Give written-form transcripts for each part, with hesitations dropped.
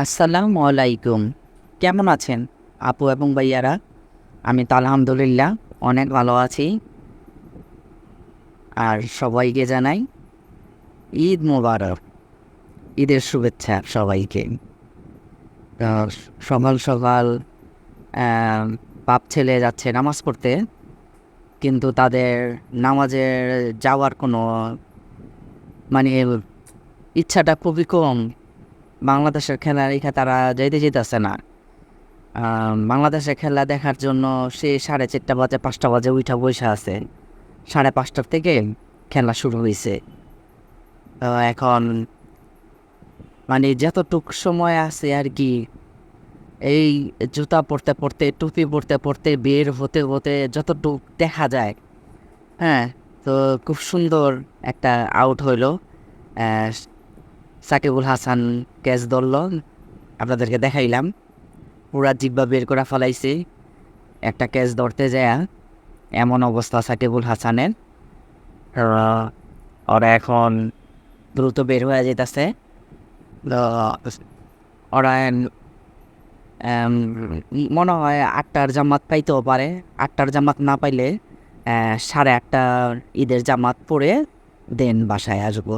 আসসালামু আলাইকুম। কেমন আছেন আপু এবং ভাইয়ারা? আমি তো আলহামদুলিল্লাহ অনেক ভালো আছি। আর সবাইকে জানাই ঈদ মোবারক। ঈদের শুভেচ্ছা সবাইকে। তো সকাল সকাল আহ, বাপ ছেলে যাচ্ছে নামাজ পড়তে, কিন্তু তাদের নামাজের যাওয়ার কোনো মানে ইচ্ছাটা খুবই কম। বাংলাদেশের খেলার এখানে তারা যাইতে যেতেছে না। বাংলাদেশের খেলা দেখার জন্য সে 4:30 বাজে 5টা বাজে উঠা বসে আছে। 5:30টার থেকে খেলা শুরু হয়েছে। তো এখন যতটুক সময় আছে আর কি, এই জুতা পরতে পরতে টুপি পরতে পরতে বের হতে হতে যতটুক দেখা যায়। হ্যাঁ, তো খুব সুন্দর একটা আউট হইলো। আহ, সাকিবুল হাসান ক্যাচ ধরল, আপনাদেরকে দেখাইলাম। পুরা জিব্বা বের করে ফেলাইছে একটা ক্যাচ ধরতে যায়। এমন অবস্থা সাকিবুল হাসানের। আহ, ওরা এখন দ্রুত বের হয়ে যেতেছে। তো ওরা এম, মনে হয় 8টার জামাত পাইতেও পারে। 8টার জামাত না পাইলে 8:30 ঈদের জামাত পড়ে দেন বাসায় আসবো।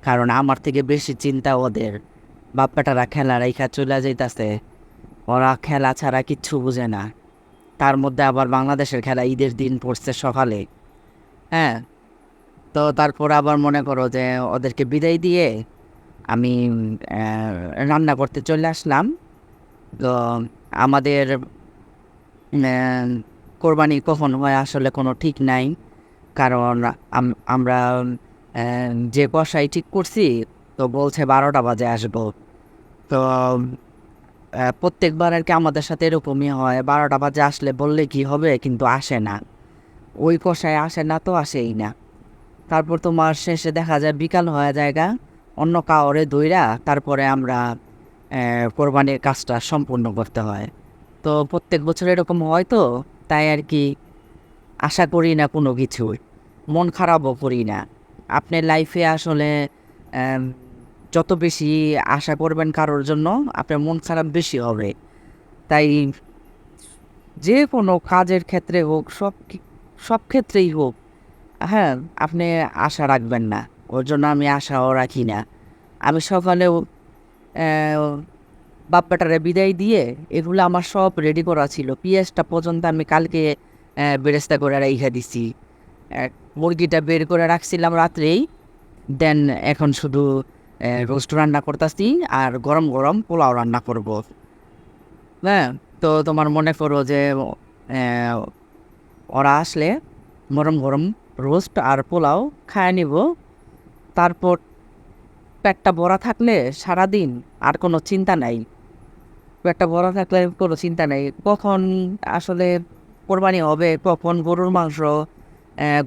কারণ আমার থেকে বেশি চিন্তা ওদের। বাপ্পাটারা খেলা রেখা চলে যাইতাছে। ওরা খেলা ছাড়া কিচ্ছু বুঝে না। তার মধ্যে আবার বাংলাদেশের খেলা ঈদের দিন পড়ছে সকালে। হ্যাঁ, তো তারপর আবার মনে করো যে ওদেরকে বিদায় দিয়ে আমি রান্না করতে চলে আসলাম। তো আমাদের আহ, কোরবানি কখন হয় আসলে কোনো ঠিক নাই। কারণ আমরা যে কষাই ঠিক করছি, তো বলছে 12টা বাজে আসবো। তো প্রত্যেকবার আর কি আমাদের সাথে এরকমই হয়, 12টা বাজে আসলে বললে কি হবে, কিন্তু আসে না। ওই কষায় আসে না, তো আসেই না। তারপর তোমার শেষে দেখা যায় বিকাল হয়ে জায়গা, অন্য কাউরে দইরা তারপরে আমরা কোরবানির কাজটা সম্পূর্ণ করতে হয়। তো প্রত্যেক বছর এরকম হয়, তো তাই আর কি আশা করি না কোনো কিছুই, মন খারাপও করি না। আপনার লাইফে আসলে আম, যত বেশি আশা করবেন কারোর জন্য, আপনার মন খারাপ বেশি হবে। তাই যে কোনো কাজের ক্ষেত্রে হোক, সব ক্ষেত্রেই হোক, হ্যাঁ, আপনি আশা রাখবেন না। ওর জন্য আমি আশাও রাখি না। আমি সকালেও বাপ্পাটারে বিদায় দিয়ে এগুলো আমার সব রেডি করা ছিল। পেঁয়াজটা পর্যন্ত আমি কালকে বেরেস্তা করে রেখে দিছি। মুরগিটা বের করে রাখছিলাম রাত্রেই। দেন এখন শুধু রোস্ট রান্না করতেছি, আর গরম গরম পোলাও রান্না করব। হ্যাঁ, তো তোমার মনে করো যে আহ, ওরা আসলে গরম গরম রোস্ট আর পোলাও খায় নিব। তারপর পেটটা ভরা থাকলে সারাদিন আর কোনো চিন্তা নাই। পেটটা ভরা থাকলে কোনো চিন্তা নেই কখন আসলে কোরবানি হবে, কখন গরুর মাংস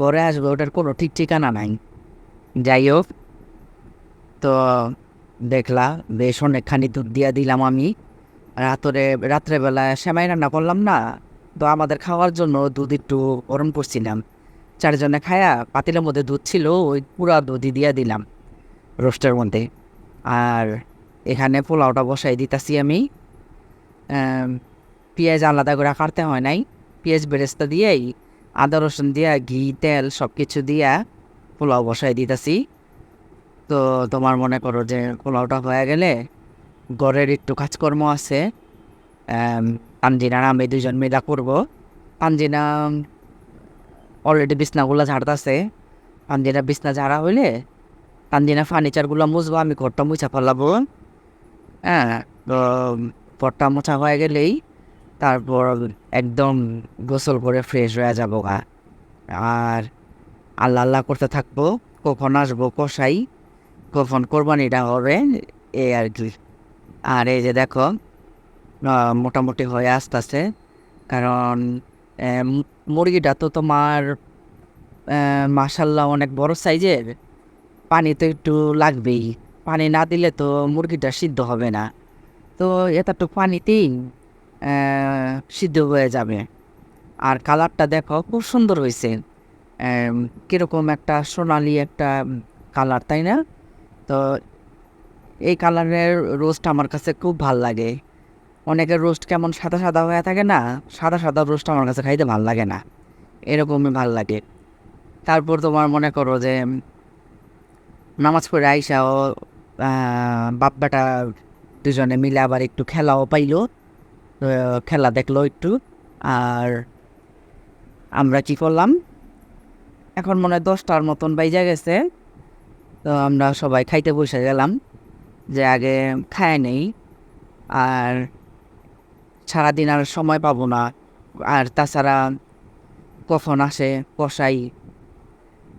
ঘরে আসবে, ওটার কোনো ঠিক ঠিকানা নাই। যাই হোক, তো দেখলা বেশ অনেকখানি দুধ দিয়া দিলাম আমি। রাত্রেবেলা সেমাই রান্না করলাম না, তো আমাদের খাওয়ার জন্য দুধ একটু গরম করছিলাম। 4জনে খায়া পাতিলের মধ্যে দুধ ছিল, ওই পুরা দুধই দিয়া দিলাম রোস্টের মধ্যে। আর এখানে পোলাওটা বসাই দিতাছি আমি। আম, পেঁয়াজ আলাদা করে কাটতে হয় নাই। পেঁয়াজ বেরেস্তা দিয়েই আদা রসুন দিয়া ঘি তেল সব কিছু দিয়া পোলাও বসাই দিতেছি। তো তোমার মনে করো যে পোলাওটা হয়ে গেলে ঘরের একটু কাজকর্ম আছে। তানজিনা আর আমি 2জন মিলা করবো। তানজিনা অলরেডি বিছনাগুলো ঝাড়তাছে। তানজিনা বিছনা ঝাড়া হইলে তানজিনা ফার্নিচারগুলো মুছবো, আমি ঘরটা মুছা ফেলাবো। হ্যাঁ, তো ঘরটা মোছা হয়ে গেলেই তারপর একদম গোসল করে ফ্রেশ হয়ে যাবো গা। আর আল্লাহ আল্লাহ করতে থাকবো, কখন আসবো কষাই, কখন কোরবানিটা হবে, এই আর কি। আর এই যে দেখো মোটামুটি হয়ে আসতেছে। কারণ মুরগিটা তো তোমার মাশাল্লাহ অনেক বড় সাইজের। পানি তো একটু লাগবেই। পানি না দিলে তো মুরগিটা সিদ্ধ হবে না। তো এতটুকু পানিতেই সিদ্ধ হয়ে যাবে। আর কালারটা দেখো খুব সুন্দর হয়েছে। কীরকম একটা সোনালি একটা কালার, তাই না? তো এই কালারের রোস্ট আমার কাছে খুব ভাল লাগে। অনেকের রোস্ট কেমন সাদা সাদা হয়ে থাকে না, সাদা সাদা রোস্ট আমার কাছে খাইতে ভাল লাগে না, এরকমই ভাল লাগে। তারপর তোমার মনে করো যে নামাজ পড়ে আইসাও বাপ বেটা দুজনে মিলে আবার একটু খেলাও পাইলো, খেলা দেখলো একটু। আর আমরা কি করলাম, এখন মনে হয় 10টার মতন বাইজা গেছে, তো আমরা সবাই খাইতে বসে গেলাম, যে আগে খায় নেই, আর সারাদিন আর সময় পাবো না। আর তাছাড়া কখন আসে কষাই,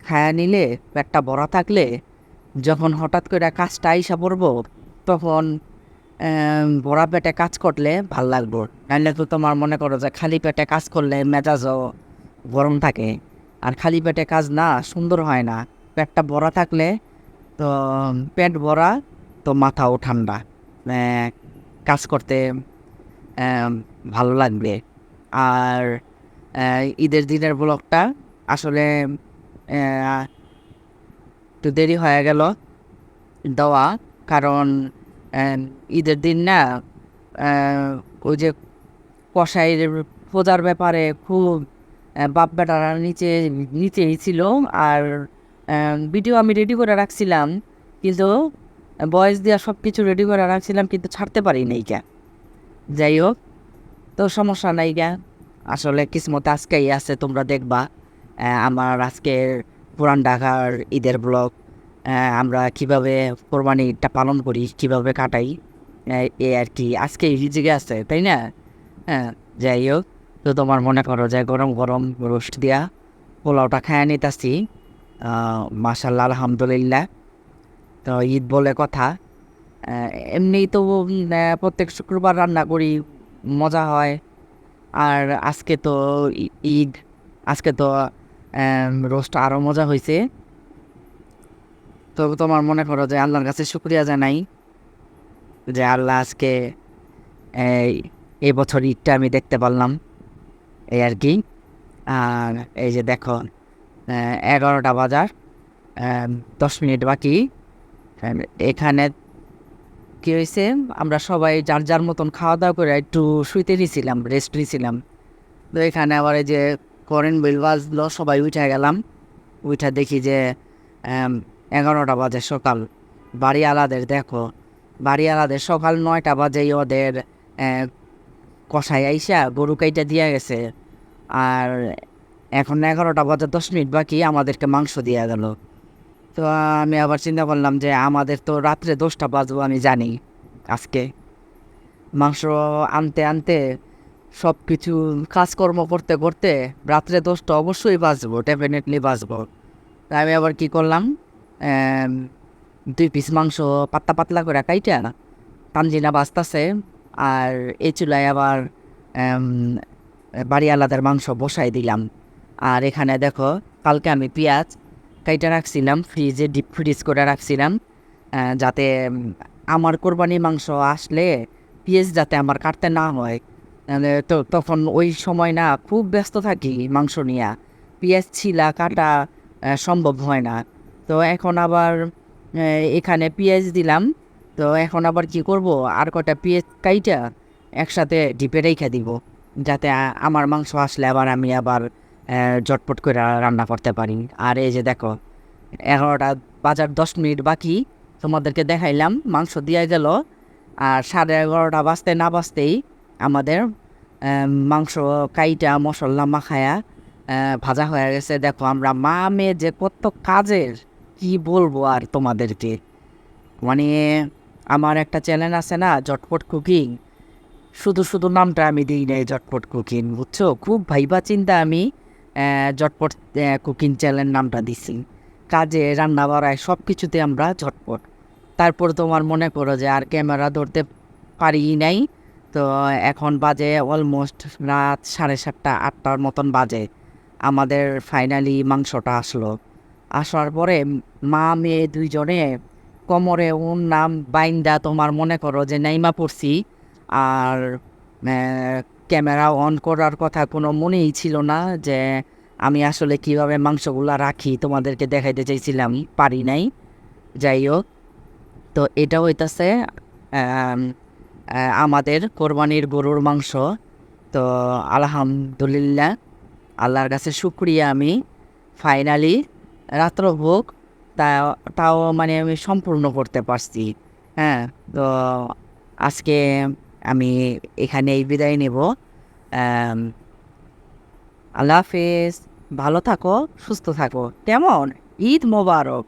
খায়া নিলে পেটটা ভরা থাকলে যখন হঠাৎ করে কাজটা আইসা পড়বো তখন ভরা পেটে কাজ করলে ভাল লাগবো। নাহলে তো তোমার মনে করো যে খালি পেটে কাজ করলে মেজাজও গরম থাকে, আর খালি পেটে কাজ না সুন্দর হয় না। পেটটা ভরা থাকলে তো পেট ভরা তো মাথাও ঠান্ডা, কাজ করতে ভালো লাগবে। আর ঈদের দিনের ব্লগটা আসলে একটু দেরি হয়ে গেল দেওয়া, কারণ ঈদের দিন না ওই যে কসাইয়ের খোঁজার ব্যাপারে খুব বাপ বেটারা নিচেই ছিল। আর ভিডিও আমি রেডি করে রাখছিলাম, কিন্তু ভয়েস দেওয়া সব কিছু রেডি করে রাখছিলাম, কিন্তু ছাড়তে পারি নাই কে। যাই হোক, তো সমস্যা নাই গা, আসলে কিসমত আজকেই আছে, তোমরা দেখবা আমার আজকের পুরান ঢাকার ঈদের ব্লগ, আমরা কিভাবে কোরবানিটা পালন করি, কিভাবে কাটাই, এ আর কি আজকে হিজিকে আছে, তাই না? হ্যাঁ, যাই হোক, তো তোমার মনে করো যে গরম গরম রোস্ট দিয়া পোলাওটা খায় নিতেছি, মাশাল্লাহ আলহামদুলিল্লাহ। তো ঈদ বলে কথা, এমনি তো প্রত্যেক শুক্রবার রান্না করি, মজা হয়। আর আজকে তো ঈদ, আজকে তো রোস্ট আরও মজা হয়েছে। তো তোমার মনে করো যে আল্লাহর কাছে শুক্রিয়া জানাই যে আল্লাহ আজকে এই বছর ঈদটা আমি দেখতে পারলাম, এই আর কি। আর এই যে দেখো 11টা বাজার 10 মিনিট বাকি। এখানে কী হয়েছে, আমরা সবাই যার যার মতন খাওয়া দাওয়া করে একটু শুইতে নিয়েছিলাম, রেস্ট নিয়েছিলাম। তো এখানে আবার এই যে কারেন্ট বিল বাজলো, সবাই উঠে গেলাম, উঠে দেখি যে 11টা বাজে সকাল। বাড়িওয়ালাদের দেখো, বাড়িওয়ালাদের সকাল 9টা বাজেই ওদের কষাই আইসা গরু কাইটা দিয়া গেছে, আর এখন 11টা বাজে 10 মিনিট বাকি আমাদেরকে মাংস দিয়া গেল। তো আমি আবার চিন্তা করলাম যে আমাদের তো রাত্রে 10টা বাজবো, আমি জানি আজকে মাংস আনতে আনতে সব কিছু কাজকর্ম করতে করতে রাত্রে 10টা অবশ্যই বাজবো, ডেফিনেটলি বাজবো। তাই আমি আবার কি করলাম, 2 পিস মাংস পাতলা পাতলা করে কাইটা তানজিনা বাজতাছে, আর এই চুলায় আবার বাড়িওয়ালাদের মাংস বসাই দিলাম। আর এখানে দেখো, কালকে আমি পেঁয়াজ কাইটা রাখছিলাম, ফ্রিজে ডিপ ফ্রিজ করে রাখছিলাম, যাতে আমার কোরবানি মাংস আসলে পেঁয়াজ যাতে আমার কাটতে না হয়। তো তখন ওই সময় না খুব ব্যস্ত থাকি মাংস নিয়ে, পেঁয়াজ ছিলা কাটা সম্ভব হয় না। তো এখন আবার এখানে পেঁয়াজ দিলাম, তো এখন আবার কি করব, আর কটা পেঁয়াজ কাইটা একসাথে ডিপে রেখে দিব, যাতে আমার মাংস আসলে আবার আমি আবার ঝটপট করে রান্না করতে পারি। আর এই যে দেখো 11টা বাজার 10 মিনিট বাকি, তোমাদেরকে দেখাইলাম মাংস দিয়ে গেল, আর 11:30 বাজতে না বাজতেই আমাদের মাংস কাইটা মশলা মাখায়া ভাজা হয়ে গেছে। দেখো আমরা মা মেয়ে যে কত কাজের, কি বলবো আর তোমাদেরকে। মানে আমার একটা চ্যানেল আছে না, ঝটপট কুকিং, শুধু শুধু নামটা আমি দিই নাই ঝটপট কুকিং, বুঝছো, খুব ভাইবা চিন্তা আমি ঝটপট কুকিং চ্যানেল নামটা দিছি। কাজে রান্না বাড়ায় সব কিছুতে আমরা ঝটপট। তারপর তোমার মনে করো যে আর ক্যামেরা ধরতে পারি নাই, তো এখন বাজে অলমোস্ট রাত 7:30 8টার মতন বাজে, আমাদের ফাইনালি মাংসটা আসলো। আসার পরে মা মেয়ে দুইজনে কোমরে নাম বাইন্দা তোমার মনে করো যে নাইমা পড়ছি। আর ক্যামেরা অন করার কথা কোনো মনেই ছিল না, যে আমি আসলে কিভাবে মাংসগুলা রাখি তোমাদেরকে দেখাইতে চাইছিলাম, পারি নাই। যাই হোক, তো এটা হইতাছে আমাদের কোরবানির গরুর মাংস। তো আলহামদুলিল্লাহ, আল্লাহর কাছে শুক্রিয়া, আমি ফাইনালি রাত্রভোগ তা তাও মানে আমি সম্পূর্ণ করতে পারছি। হ্যাঁ, তো আজকে আমি এখানেই বিদায় নেব। আম, আল্লাহ হাফেজ, ভালো থাকো, সুস্থ থাকো। কেমন? ঈদ মোবারক।